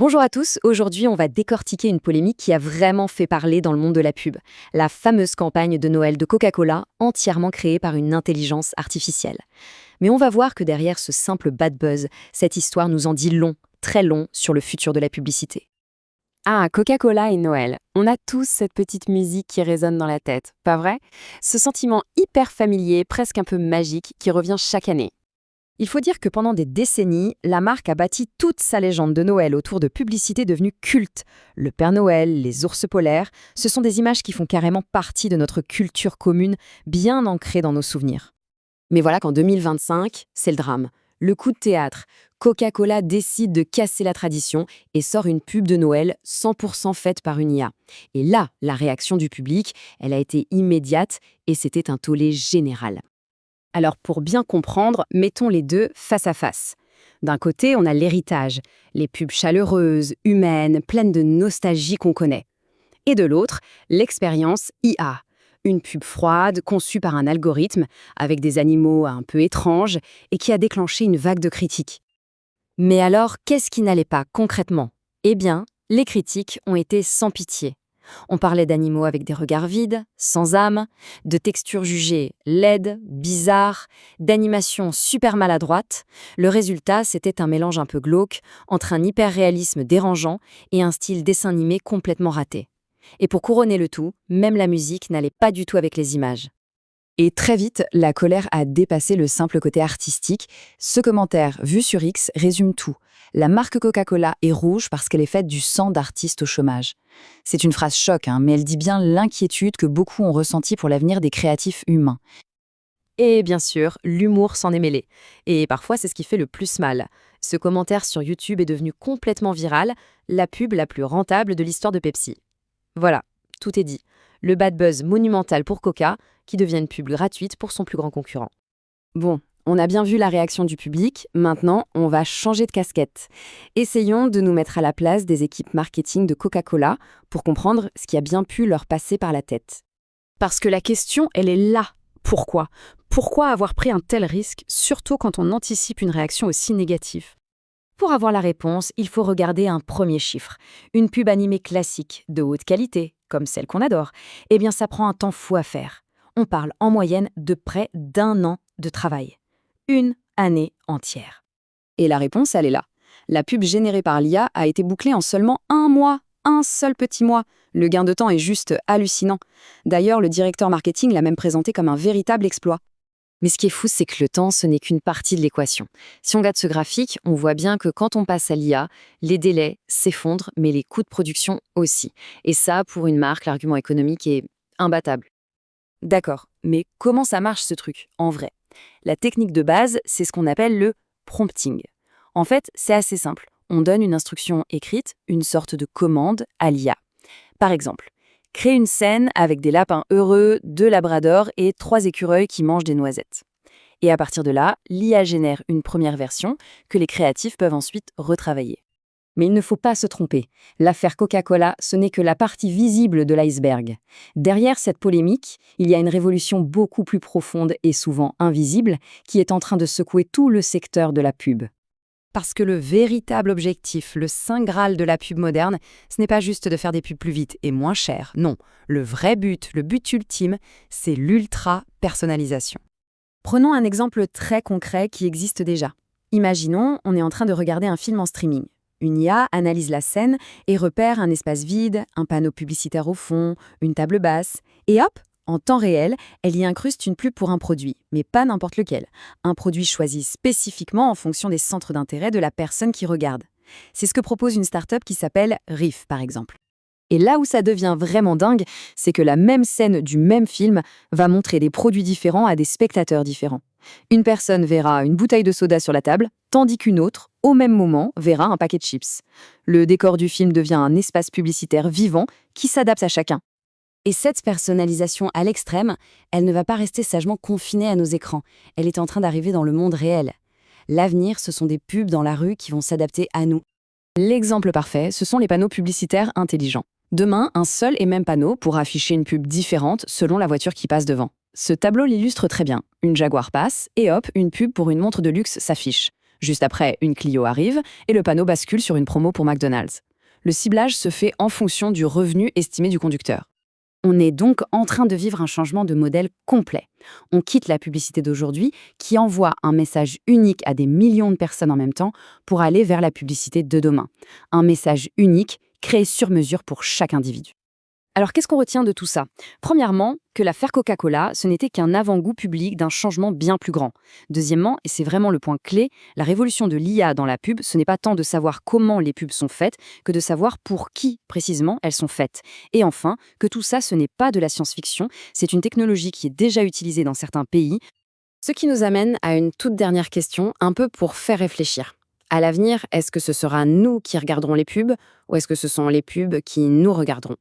Bonjour à tous, aujourd'hui on va décortiquer une polémique qui a vraiment fait parler dans le monde de la pub, la fameuse campagne de Noël de Coca-Cola, entièrement créée par une intelligence artificielle. Mais on va voir que derrière ce simple bad buzz, cette histoire nous en dit long, très long, sur le futur de la publicité. Ah, Coca-Cola et Noël. On a tous cette petite musique qui résonne dans la tête, pas vrai? Ce sentiment hyper familier, presque un peu magique, qui revient chaque année. Il faut dire que pendant des décennies, la marque a bâti toute sa légende de Noël autour de publicités devenues cultes. Le Père Noël, les ours polaires, ce sont des images qui font carrément partie de notre culture commune, bien ancrée dans nos souvenirs. Mais voilà qu'en 2025, c'est le drame. Le coup de théâtre. Coca-Cola décide de casser la tradition et sort une pub de Noël 100% faite par une IA. Et là, la réaction du public, elle a été immédiate et c'était un tollé général. Alors pour bien comprendre, mettons les deux face à face. D'un côté, on a l'héritage, les pubs chaleureuses, humaines, pleines de nostalgie qu'on connaît. Et de l'autre, l'expérience IA, une pub froide conçue par un algorithme, avec des animaux un peu étranges, et qui a déclenché une vague de critiques. Mais alors, qu'est-ce qui n'allait pas concrètement? Eh bien, les critiques ont été sans pitié. On parlait d'animaux avec des regards vides, sans âme, de textures jugées laides, bizarres, d'animations super maladroites. Le résultat, c'était un mélange un peu glauque entre un hyper-réalisme dérangeant et un style dessin animé complètement raté. Et pour couronner le tout, même la musique n'allait pas du tout avec les images. Et très vite, la colère a dépassé le simple côté artistique. Ce commentaire, vu sur X, résume tout. La marque Coca-Cola est rouge parce qu'elle est faite du sang d'artistes au chômage. C'est une phrase choc, mais elle dit bien l'inquiétude que beaucoup ont ressentie pour l'avenir des créatifs humains. Et bien sûr, l'humour s'en est mêlé. Et parfois, c'est ce qui fait le plus mal. Ce commentaire sur YouTube est devenu complètement viral, la pub la plus rentable de l'histoire de Pepsi. Voilà, tout est dit. Le bad buzz monumental pour Coca, qui devient une pub gratuite pour son plus grand concurrent. Bon, on a bien vu la réaction du public, maintenant on va changer de casquette. Essayons de nous mettre à la place des équipes marketing de Coca-Cola pour comprendre ce qui a bien pu leur passer par la tête. Parce que la question, elle est là. Pourquoi? Pourquoi avoir pris un tel risque, surtout quand on anticipe une réaction aussi négative? Pour avoir la réponse, il faut regarder un premier chiffre. Une pub animée classique, de haute qualité, comme celle qu'on adore, eh bien ça prend un temps fou à faire. On parle en moyenne de près d'1 an de travail. Une année entière. Et la réponse, elle est là. La pub générée par l'IA a été bouclée en seulement 1 mois, un seul petit mois. Le gain de temps est juste hallucinant. D'ailleurs, le directeur marketing l'a même présenté comme un véritable exploit. Mais ce qui est fou, c'est que le temps, ce n'est qu'une partie de l'équation. Si on regarde ce graphique, on voit bien que quand on passe à l'IA, les délais s'effondrent, mais les coûts de production aussi. Et ça, pour une marque, l'argument économique est imbattable. D'accord, mais comment ça marche ce truc, en vrai? La technique de base, c'est ce qu'on appelle le prompting. En fait, c'est assez simple. On donne une instruction écrite, une sorte de commande à l'IA. Par exemple, crée une scène avec des lapins heureux, 2 labradors et 3 écureuils qui mangent des noisettes. Et à partir de là, l'IA génère une première version que les créatifs peuvent ensuite retravailler. Mais il ne faut pas se tromper. L'affaire Coca-Cola, ce n'est que la partie visible de l'iceberg. Derrière cette polémique, il y a une révolution beaucoup plus profonde et souvent invisible qui est en train de secouer tout le secteur de la pub. Parce que le véritable objectif, le saint graal de la pub moderne, ce n'est pas juste de faire des pubs plus vite et moins chères. Non, le vrai but, le but ultime, c'est l'ultra-personnalisation. Prenons un exemple très concret qui existe déjà. Imaginons, on est en train de regarder un film en streaming. Une IA analyse la scène et repère un espace vide, un panneau publicitaire au fond, une table basse, et hop, en temps réel, elle y incruste une pub pour un produit, mais pas n'importe lequel. Un produit choisi spécifiquement en fonction des centres d'intérêt de la personne qui regarde. C'est ce que propose une start-up qui s'appelle Riff, par exemple. Et là où ça devient vraiment dingue, c'est que la même scène du même film va montrer des produits différents à des spectateurs différents. Une personne verra une bouteille de soda sur la table, tandis qu'une autre, au même moment, verra un paquet de chips. Le décor du film devient un espace publicitaire vivant qui s'adapte à chacun. Et cette personnalisation à l'extrême, elle ne va pas rester sagement confinée à nos écrans. Elle est en train d'arriver dans le monde réel. L'avenir, ce sont des pubs dans la rue qui vont s'adapter à nous. L'exemple parfait, ce sont les panneaux publicitaires intelligents. Demain, un seul et même panneau pourra afficher une pub différente selon la voiture qui passe devant. Ce tableau l'illustre très bien. Une Jaguar passe, et hop, une pub pour une montre de luxe s'affiche. Juste après, une Clio arrive et le panneau bascule sur une promo pour McDonald's. Le ciblage se fait en fonction du revenu estimé du conducteur. On est donc en train de vivre un changement de modèle complet. On quitte la publicité d'aujourd'hui qui envoie un message unique à des millions de personnes en même temps pour aller vers la publicité de demain. Un message unique créé sur mesure pour chaque individu. Alors qu'est-ce qu'on retient de tout ça? Premièrement, que l'affaire Coca-Cola, ce n'était qu'un avant-goût public d'un changement bien plus grand. Deuxièmement, et c'est vraiment le point clé, la révolution de l'IA dans la pub, ce n'est pas tant de savoir comment les pubs sont faites, que de savoir pour qui précisément elles sont faites. Et enfin, que tout ça, ce n'est pas de la science-fiction, c'est une technologie qui est déjà utilisée dans certains pays. Ce qui nous amène à une toute dernière question, un peu pour faire réfléchir. À l'avenir, est-ce que ce sera nous qui regarderons les pubs, ou est-ce que ce sont les pubs qui nous regarderont?